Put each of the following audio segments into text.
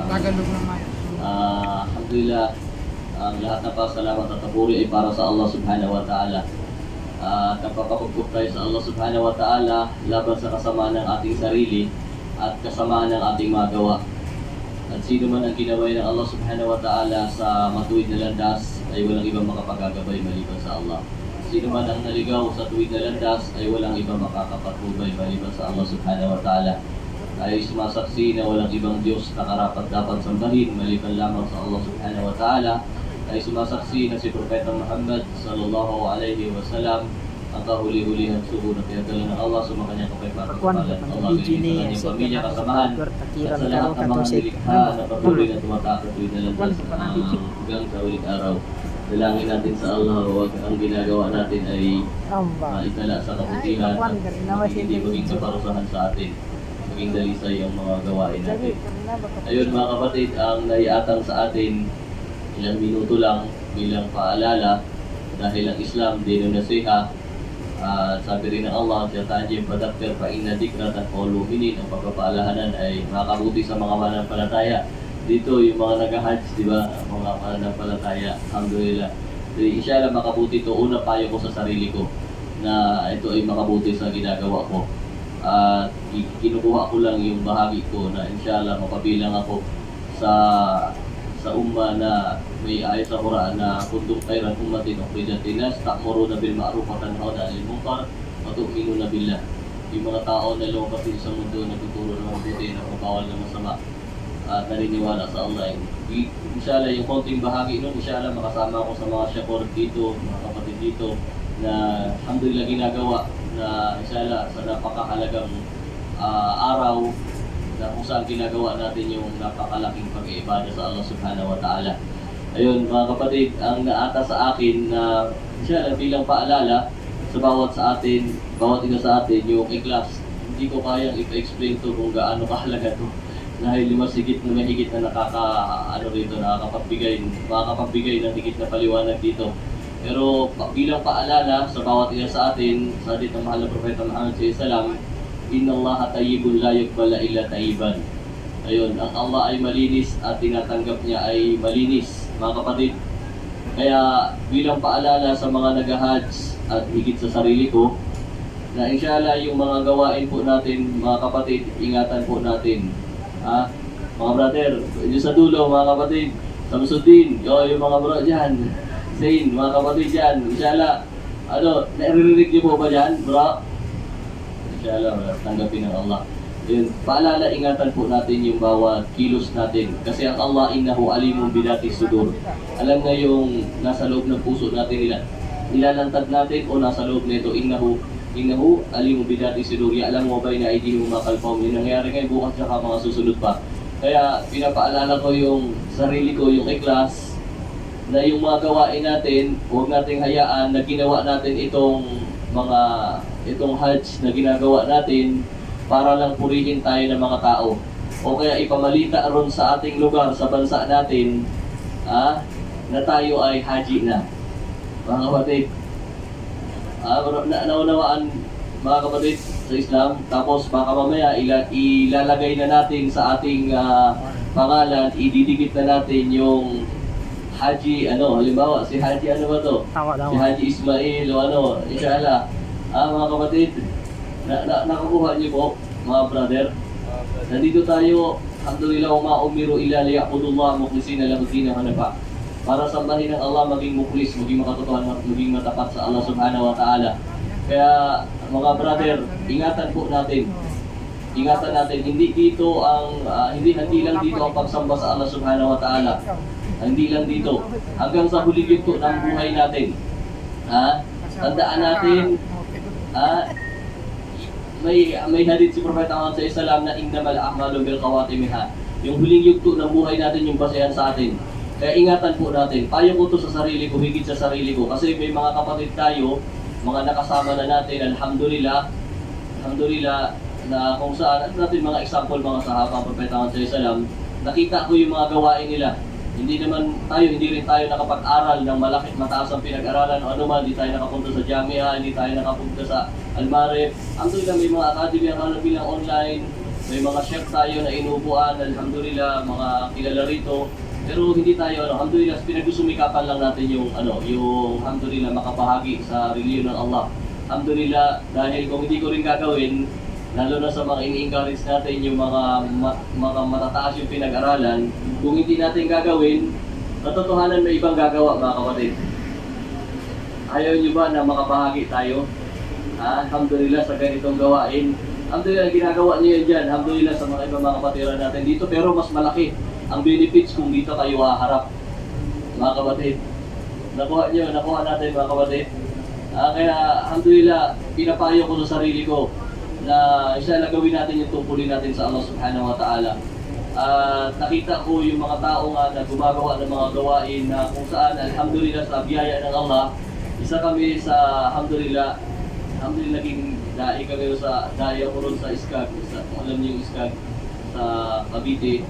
Tagalog naman. Alhamdulillah, ang lahat ng pasalamat at papuri ay para sa Allah subhanahu wa ta'ala. Nagpapakupkup tayo sa Allah subhanahu wa ta'ala laban sa kasamaan ng ating sarili at kasamaan ng ating mga gawa. At sino man ang ginaway ng Allah subhanahu wa ta'ala sa matuwid na landas ay walang ibang makapagagabay maliban sa Allah. Sino man ang naligaw sa tuwid na landas ay walang ibang makakapatubay maliban sa Allah subhanahu wa ta'ala. Ay sumasaksi na walang ibang Diyos na karapat dapat sambahin maliban lamang sa Allah subhanahu wa ta'ala. Ay sumasaksi na si Propeta Muhammad sallallahu alaihi wasallam ang kahuli-hulihang sugo na pinagdala ng Allah sa mga kanyang kapayapaan. Allah sa kanyang pamilya, kasamahan at sa lahat ng mga nilikha na patuloy na tumatakot tuwid na landas hanggang sa huling araw. Dalangin natin sa Allah, huwag ang ginagawa natin ay itala sa kabutihan at hindi maging kaparusahan sa atin, maging dalisay ang mga gawain natin. Ayun mga kapatid, ang naiatang sa atin ilang minuto lang bilang paalala dahil ang Islam din ang nasiha. Sabi rin ng Allah, Jatajim Padakter Paina Dikrat at Oluminin, ang pagpapaalahanan ay makabuti sa mga mananampalataya. Dito yung mga nag-hajj, di ba? Mga mananampalataya, alhamdulillah. So, inshallah makabuti ito. Una payo ko sa sarili ko na ito ay makabuti sa ginagawa ko. Kinukuha ko lang yung bahagi ko na inshallah mapabilang ako sa umma na may ayat sa Quran na kuntum khairan ummatin ukhrijat linnas ta'muruna bil ma'ruf wa tanhauna 'anil munkar wa tu'minuna billah. Yung mga tao na lumabas sa mundo na tuturo ng mabuti na bawal ng masama at naniniwala sa Allah. Inshallah yung konting bahagi nun, inshallah makasama ko sa mga syakor dito, mga kapatid dito na alhamdulillah ginagawa na inshallah sa napakahalagang araw na kung saan ginagawa natin yung napakalaking pag-iibada sa Allah subhanahu wa ta'ala. Ayun mga kapatid, ang naata sa akin na inshallah bilang paalala sa bawat isa sa atin yung ikhlas. Hindi ko kayang i-explain to kung gaano kahalaga to. Dahil mahigit na makakapagbigay ng higit na paliwanag dito. Pero bilang paalala sa bawat isa sa atin, sa atin ng mahal na Propeta Muhammad sallallahu Inna Allah tayyibun la yuqbala illa tayyiban. Ayun, ang Allah ay malinis at tinatanggap niya ay malinis, mga kapatid. Kaya bilang paalala sa mga nag-hajj at higit sa sarili ko, na inshallah yung mga gawain po natin, mga kapatid, ingatan po natin. Mga brother, yung sa dulo, mga kapatid, Samsudin, yung mga bro dyan, Zain, mga kapatid dyan, inshallah, naririnig niyo po ba dyan, bro? Inshallah, tanggapin ng Allah. Yun, paalala, ingatan po natin yung bawat kilos natin. Kasi ang Allah, innahu alimun bidati sudur. Alam na yung nasa loob ng puso natin, nilalantad natin o nasa loob nito, innahu alimun bidati sudur. Alam mo ba na idihum makalpom? Yung nangyari ngayon bukas saka mga susunod pa. Kaya pinapaalala ko yung sarili ko, yung ikhlas, na yung mga gawain natin, huwag nating hayaan na ginawa natin itong hajj na ginagawa natin para lang purihin tayo ng mga tao o kaya ipamalita ron sa ating lugar, sa bansa natin na tayo ay haji na, mga kapatid. Naunawaan mga kapatid sa Islam, tapos baka mamaya ilalagay na natin sa ating pangalan, ididikit na natin yung Haji, halimbawa si Haji ba to? Si Haji Ismail o inshallah. Mga kapatid, nakakuha niyo po, mga brother. Nandito tayo, alhamdulillah, umiru ila liya'budullah mukhlisina lahu din hanafa. Para sambahin ng Allah, maging mukhlis, maging makatotohanan, maging matapat sa Allah subhanahu wa ta'ala. Kaya mga brother, ingatan po natin. Ingatan natin, hindi lang dito ang pagsamba sa Allah subhanahu wa ta'ala. Hindi lang dito, hanggang sa huling yugto ng buhay natin. Tandaan natin, may hadith si Propeta Muhammad sallallahu na innamal a'malu bil khawatimiha. Yung huling yugto ng buhay natin yung basehan sa atin. Kaya ingatan po natin. Payo ko to sa sarili ko, higit sa sarili ko. Kasi may mga kapatid tayo, mga nakasama na natin, alhamdulillah, na kung saan natin mga example, mga sahaba, Propeta Muhammad sallallahu nakita ko yung mga gawain nila. Hindi rin tayo nakapag-aral ng mataas ang pinag-aralan o anuman, hindi tayo nakapunta sa Jamia, hindi tayo nakapunta sa Almarif. Ang may mga academy ang bilang online, May mga chef tayo na inuupuan, alhamdulillah, mga kilala rito. Pero hindi tayo, alhamdulillah, pinagsusumikapan lang natin yung, yung alhamdulillah, makabahagi sa reliyon ng Allah. Alhamdulillah, dahil kung hindi ko rin gagawin, lalo na sa mga ini-encourage natin yung mga matataas yung pinag-aralan, kung hindi natin gagawin, katotohanan may ibang gagawa, mga kapatid. Ayaw nyo ba na makabahagi tayo? Alhamdulillah sa ganitong gawain. Alhamdulillah, ginagawa niyo yan dyan. Alhamdulillah sa mga ibang mga kapatiran natin dito. Pero mas malaki ang benefits kung dito kayo haharap, mga kapatid. Nakuha natin, mga kapatid. Kaya, alhamdulillah, pinapayo ko sa sarili ko na inshallah gawin natin yung tungkulin natin sa Allah subhanahu wa ta'ala. Nakita ko yung mga tao nga na gumagawa ng mga gawain na kung saan, alhamdulillah, sa biyaya ng Allah, isa kami sa, alhamdulillah, naging dai kami sa daya ko ron sa ISKAG, kung alam niyo yung ISKAG sa Cavite,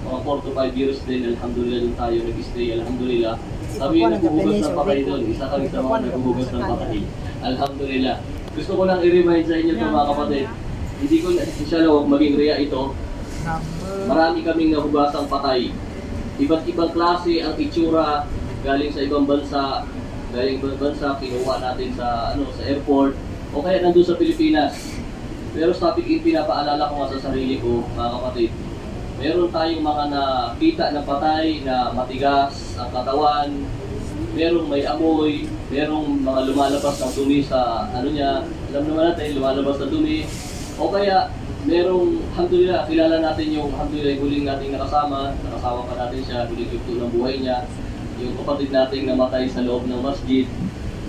mga 4 to 5 years din, alhamdulillah doon tayo nag-stay, alhamdulillah. Kami yung naghuhugas ng patay doon, isa kami sa mga naghuhugas ng patay, alhamdulillah. Gusto ko lang i-remind sa inyo ito, mga kapatid, hindi ko, inshallah, huwag maging riya ito, marami kaming nahugasang patay, iba't ibang klase ang itsura, galing sa ibang bansa, kinuha natin sa sa airport o kaya nandun sa Pilipinas. Pero sa topic yung pinapaalala ko nga sa sarili ko, mga kapatid, meron tayong mga nakita na patay na matigas ang katawan, merong may amoy, merong mga lumalabas na dumi sa niya, alam naman natin, lumalabas na dumi, o kaya merong, alhamdulillah, kilala natin yung, alhamdulillah, huling nating nakasama pa natin siya, huling yugto ng buhay niya, yung kapatid nating namatay sa loob ng masjid.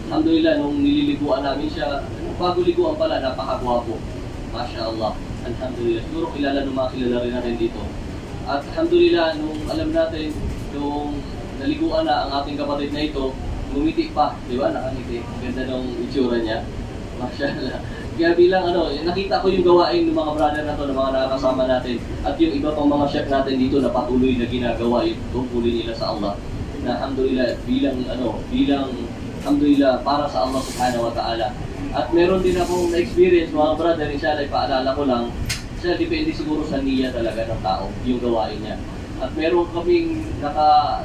Alhamdulillah, nung nililiguan namin siya, bago liguan pala, napakagwapo. Masya Allah. Alhamdulillah. Siguro kilala rin natin dito. At alhamdulillah, nung alam natin, nung naliguan na ang ating kapatid na ito, ngumiti pa. Di ba? Nakangiti. Ganda ng itsura niya. Masya Allah. Kaya bilang nakita ko yung gawain ng mga brother na to, ng mga nakakasama natin, at yung iba pang mga chef natin dito na patuloy na ginagawa yung tungkulin nila sa Allah. Na alhamdulillah bilang alhamdulillah para sa Allah subhanahu wa ta'ala. At meron din akong na-experience, mga brother, inshallah ipaalala ko lang, siya depende siguro sa niya talaga ng tao, yung gawain niya. At meron kaming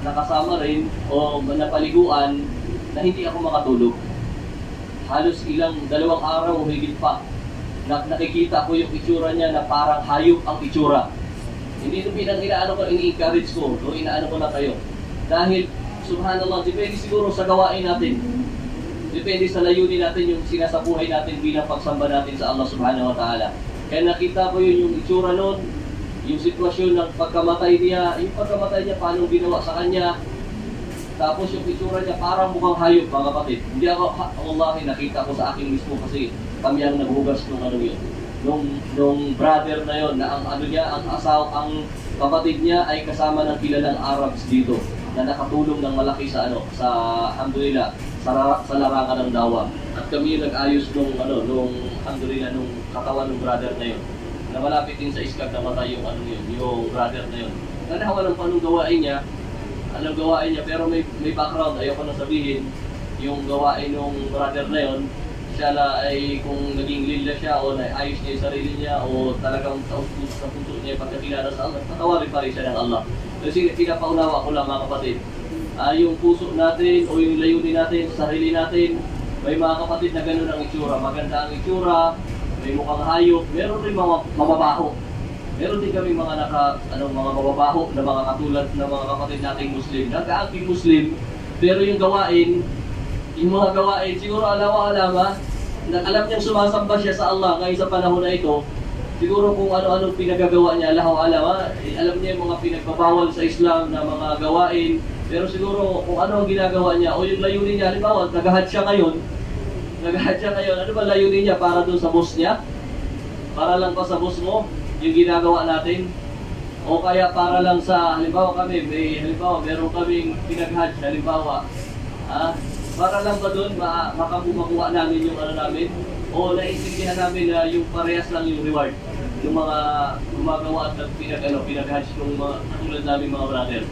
nakasama rin o napaliguan na hindi ako makatulog. Halos dalawang araw o higit pa, nakikita ko yung itsura niya na parang hayop ang itsura. Hindi inaano ko, ini-encourage ko, inaano ko na kayo. Dahil, subhanallah, depende siguro sa gawain natin. Depende sa layunin natin yung sinasabuhay natin bilang pagsamba natin sa Allah subhanahu wa ta'ala. Kaya nakita ko yung itsura nun, yung sitwasyon ng pagkamatay niya, paano ginawa sa kanya. Tapos yung itsura niya, parang mukhang hayop, mga kapatid. Hindi ako, wallahi, nakita ko sa akin mismo kasi kami ang naghugas yun. Nung brother na yun, na ang kapatid niya ay kasama ng kilalang Arabs dito na nakatulong ng malaki sa alhamdulillah sa larangan ng dawa. At kami yung nag-ayos nung alhamdulillah nung katawan ng brother na yun. Na malapit din sa ISKAG na matay yung brother na yun. Nanahawa ng panong gawain niya, pero may background, ayoko na sabihin, yung gawain ng brother na yun, siya ay kung naging lila siya o naayos niya yung sarili niya o talagang sa punto niya pagkakilala sa Allah, patawarin pa rin siya ng Allah. Kasi pinapaunawa ko lang, mga kapatid, yung puso natin o yung layunin natin, sarili natin, may mga kapatid na gano'n ang itsura. Maganda ang itsura, may mukhang hayop, meron rin mga mababaho. Meron din kami mga mga mababaho na mga katulad ng mga kapatid nating Muslim. Nagkaangking Muslim, pero yung mga gawain, siguro alawa-alama, alam niyang sumasamba siya sa Allah ngayon sa panahon na ito. Siguro kung ano-ano pinagagawa niya, alawa-alama, alam niya yung mga pinagbabawal sa Islam na mga gawain. Pero siguro kung ano ang ginagawa niya o yung layunin niya, halimbawa, nag-hajj siya ngayon, ano ba layunin niya para doon sa boss niya? Para lang pa sa boss mo, yung ginagawa natin? O kaya para lang sa, halimbawa meron kaming pinag-hajj, para lang ba doon makakuha namin yung namin? O naiintindihan namin na yung parehas lang yung reward? Yung mga gumagawa at pinag-hajj ng mga katulad namin mga brother.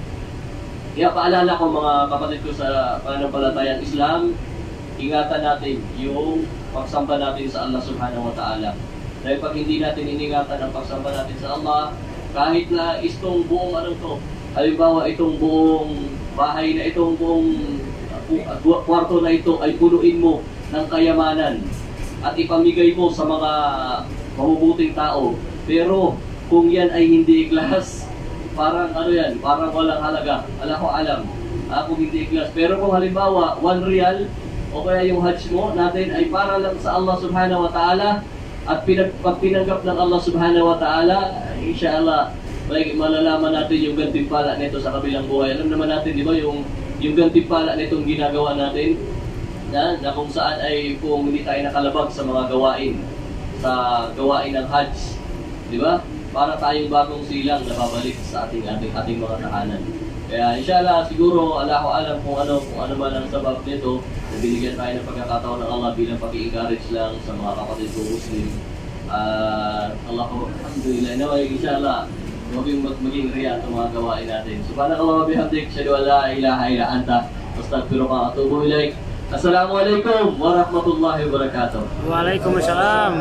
Kaya paalala ko mga kapatid ko sa pananampalatayang Islam, ingatan natin yung pagsamba natin sa Allah subhanahu wa ta'ala. Dahil pag hindi natin iningatan ang pagsamba natin sa Allah, kahit na itong buong halimbawa itong buong bahay na itong buong kwarto na ito ay punuin mo ng kayamanan at ipamigay mo sa mga mabubuting tao. Pero kung yan ay hindi ikhlas, parang parang walang halaga. Alam. Kung hindi ikhlas. Pero kung halimbawa 1 real o kaya yung hajj mo natin ay para lang sa Allah subhanahu wa ta'ala at pinanggap ng Allah subhanahu wa ta'ala, inshallah malalaman natin yung gantimpala nito sa kabilang buhay. Alam naman natin, di ba, yung gantimpala nitong ginagawa natin na kung saan ay kung hindi tayo nakalabag sa mga gawain ng hajj, di ba? Para tayong bagong silang na babalik sa ating mga tahanan. Kaya inshallah siguro Allahu alam kung ano man ang sabab nito, na binigyan tayo ng pagkakataon ng Allah bilang pag-i-encourage lang sa mga kapatid ko Muslim. Alhamdulillah, inshallah maging riya ang mga gawain natin. Subhanakallah wa bihamdik, asyhadu an la ilaha illa anta, astaghfiruka wa atubu ilaik. Assalamualaikum warahmatullahi wabarakatuh. Waalaikumsalam.